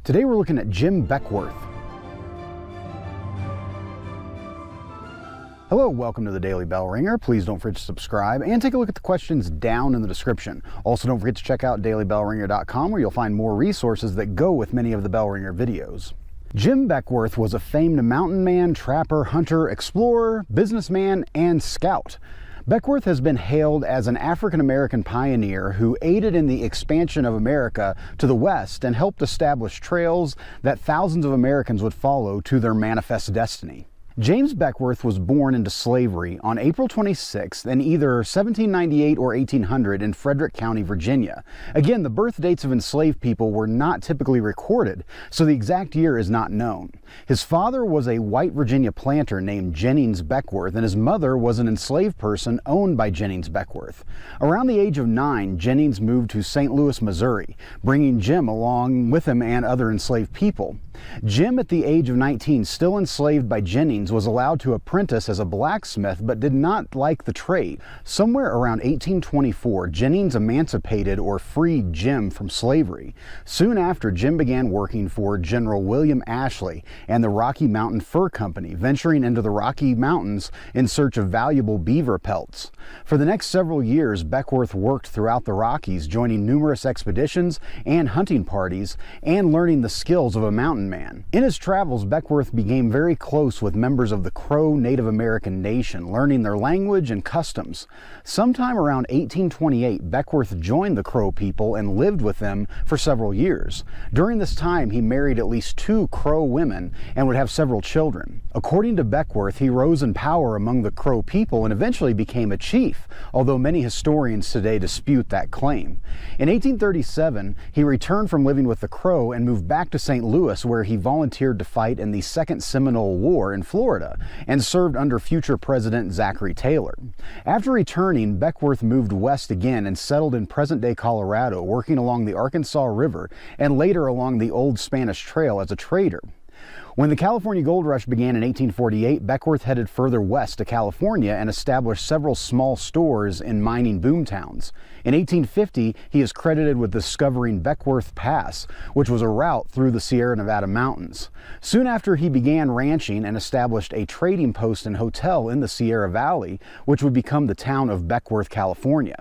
Today we're looking at Jim Beckworth. Hello, welcome to the Daily Bellringer. Please don't forget to subscribe and take a look at the questions down in the description. Also, don't forget to check out dailybellringer.com where you'll find more resources that go with many of the Bellringer videos. Jim Beckworth was a famed mountain man, trapper, hunter, explorer, businessman, and scout. Beckworth has been hailed as an African-American pioneer who aided in the expansion of America to the west and helped establish trails that thousands of Americans would follow to their manifest destiny. James Beckworth was born into slavery on April 26th in either 1798 or 1800 in Frederick County, Virginia. Again, the birth dates of enslaved people were not typically recorded, so the exact year is not known. His father was a white Virginia planter named Jennings Beckworth, and his mother was an enslaved person owned by Jennings Beckworth. Around the age of 9, Jennings moved to St. Louis, Missouri, bringing Jim along with him and other enslaved people. Jim, at the age of 19, still enslaved by Jennings, was allowed to apprentice as a blacksmith but did not like the trade. Somewhere around 1824, Jennings emancipated or freed Jim from slavery. Soon after, Jim began working for General William Ashley and the Rocky Mountain Fur Company, venturing into the Rocky Mountains in search of valuable beaver pelts. For the next several years, Beckworth worked throughout the Rockies, joining numerous expeditions and hunting parties and learning the skills of a mountain man. In his travels, Beckworth became very close with members of the Crow Native American nation, learning their language and customs. Sometime around 1828, Beckworth joined the Crow people and lived with them for several years. During this time, he married at least 2 Crow women and would have several children. According to Beckworth, he rose in power among the Crow people and eventually became a chief, although many historians today dispute that claim. In 1837, he returned from living with the Crow and moved back to St. Louis, where he volunteered to fight in the Second Seminole War in Florida and served under future President Zachary Taylor. After returning, Beckworth moved west again and settled in present-day Colorado, working along the Arkansas River and later along the Old Spanish Trail as a trader. When the California Gold Rush began in 1848, Beckworth headed further west to California and established several small stores in mining boomtowns. In 1850, he is credited with discovering Beckwourth Pass, which was a route through the Sierra Nevada mountains. Soon after, he began ranching and established a trading post and hotel in the Sierra Valley, which would become the town of Beckwourth, California.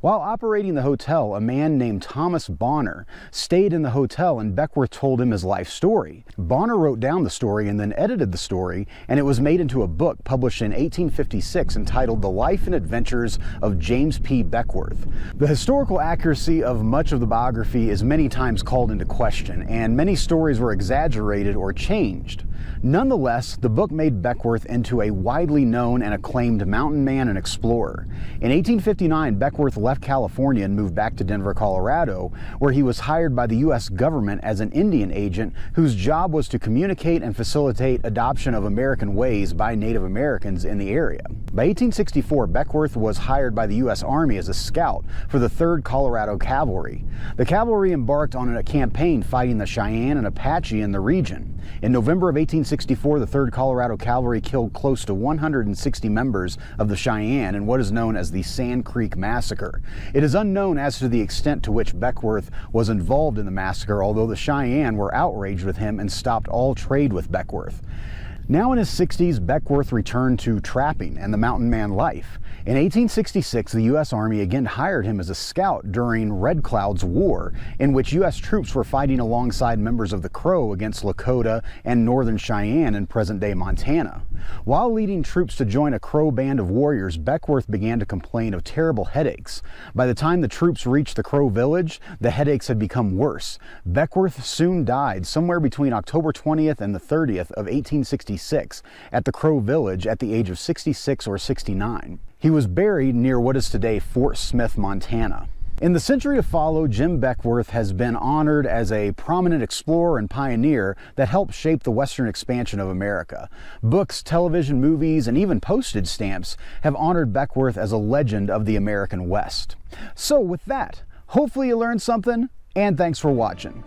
While operating the hotel, a man named Thomas Bonner stayed in the hotel, and Beckworth told him his life story. Bonner wrote down the story and then edited the story, and it was made into a book published in 1856 entitled The Life and Adventures of James P. Beckworth. The historical accuracy of much of the biography is many times called into question, and many stories were exaggerated or changed. Nonetheless, the book made Beckworth into a widely known and acclaimed mountain man and explorer. In 1859, Beckworth left California and moved back to Denver, Colorado, where he was hired by the U.S. government as an Indian agent whose job was to communicate and facilitate adoption of American ways by Native Americans in the area. By 1864, Beckworth was hired by the U.S. Army as a scout for the 3rd Colorado Cavalry. The cavalry embarked on a campaign fighting the Cheyenne and Apache in the region. In November of 1864, the 3rd Colorado Cavalry killed close to 160 members of the Cheyenne in what is known as the Sand Creek Massacre. It is unknown as to the extent to which Beckworth was involved in the massacre, although the Cheyenne were outraged with him and stopped all trade with Beckworth. Now in his 60s, Beckworth returned to trapping and the mountain man life. In 1866, the U.S. Army again hired him as a scout during Red Cloud's War, in which U.S. troops were fighting alongside members of the Crow against Lakota and Northern Cheyenne in present-day Montana. While leading troops to join a Crow band of warriors, Beckworth began to complain of terrible headaches. By the time the troops reached the Crow village, the headaches had become worse. Beckworth soon died somewhere between October 20th and the 30th of 1866 at the Crow village at the age of 66 or 69. He was buried near what is today Fort Smith, Montana. In the century to follow, Jim Beckworth has been honored as a prominent explorer and pioneer that helped shape the western expansion of America. Books, television, movies, and even postage stamps have honored Beckworth as a legend of the American West. So with that, hopefully you learned something, and thanks for watching.